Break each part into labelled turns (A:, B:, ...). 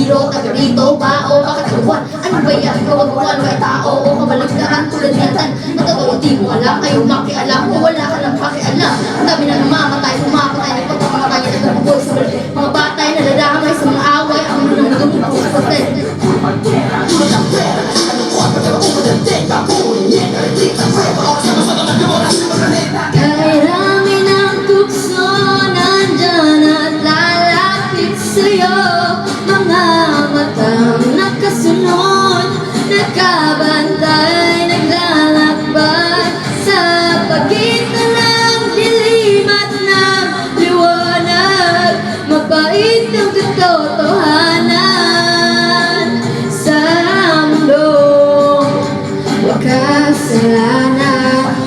A: biro, taga rito, bao, makataguan. Ano ba yan? Kawagawan, may tao o kabaligtaran tulad niyan. Natatawa, di mo alam, ayaw makialam o wala ka lang pakialam. Ang dami na namamatay, pumapatay, nagpapakamatay, nagpapagoy sa mga batay na nadamay sa mga away. Ang mga nagdumupo sa patin. Kay rami ng tukso, nandyan at lalapit sa'yo. Mga matang nakasunod, nakabantay, naglalakbay sa pagitan ng dilim at ng liwanag. Mabait ang katotohanan sa mundong makasalanan.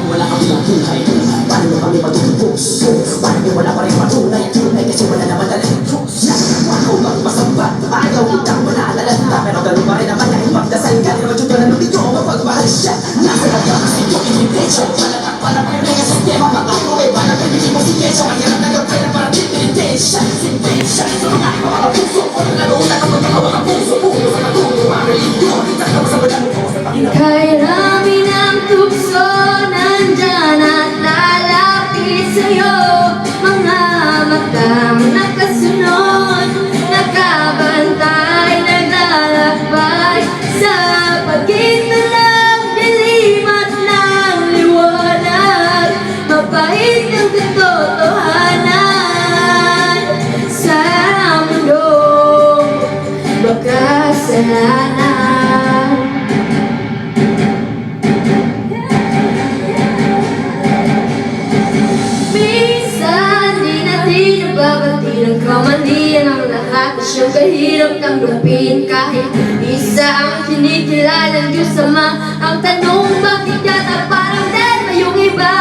B: Wala kami ng buhay, paano mo kami matutubos? Paano wala pa rin patunay? Tunay kasi wala naman talagang Diyos. Ako bang masamba? Ayaw kitang manalalanta. Pero ganun pa rin naman dahil magdasal ka. Di naman yung doon ng video, mapagmahal siya. Nasa lang kasi yung invitation. Palatak pa lang kayo sa sistema. Mag-away pa lang kayo hindi mo si Kesha. Mahirap na gawin na parang tintention. Intention sa mga puso. Kung nalunan ang magkakawa ng puso. Puno sa natuto, mga religion. Takdaw sa balang mo sa Panginoon.
A: Kay rami ng tukso, nandyan at lalapit sa'yo. Mga matang nakasunod, nakabantay, naglalakbay sa pagitan ng dilim at ng liwanag. Mabait ang katotohanan sa mundong makasalanan. Minsan di natin nababati ng kamalian ang lahat na siyang kahirap tanggapin. Kahit isa ang kinikilala ng Diyos Ama. Ang tanong, bakit yata parang dead ba yung iba?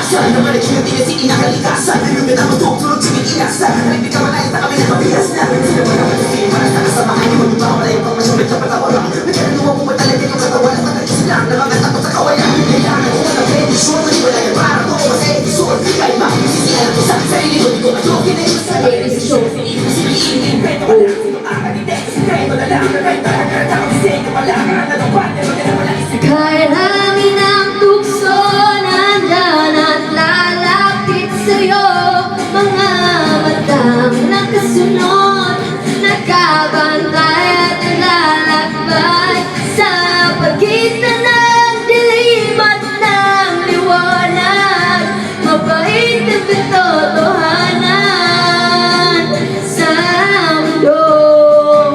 B: Saan naman ay kaya di si inakalikasan. Yung pinamang tutulog si Piliasan. Hindi ka manay sa kami na mabiyas na. Sino ba naman si Manas na kasamahan yung magbawa na yung pagmasyumit sa patawaran. Nagkaluwa mo matalaga yung katawan at pagkakisilang na mga takot sa kawayan. Kailangan ko na predisyon. Mali wala yung para ko mas edisyon. Kahit makikisiyan ko sa sarili ko. Di ko majokin eh. Sa edisyon. Siliin, kwento ka lang. Sino ang kanite? Kwento na lang. Kwento lang. Karatang disenyo pa lang. Anong parte mo na wala isip.
A: Kay rami ng tukso, nandyan at lalapit sa'yo. Mga matang nakasunod, nakabantay at naglalakbay sa pagitan ng dilim at ng liwanag. Mabait ang katotohanan sa mundong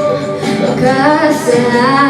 A: makasalanan.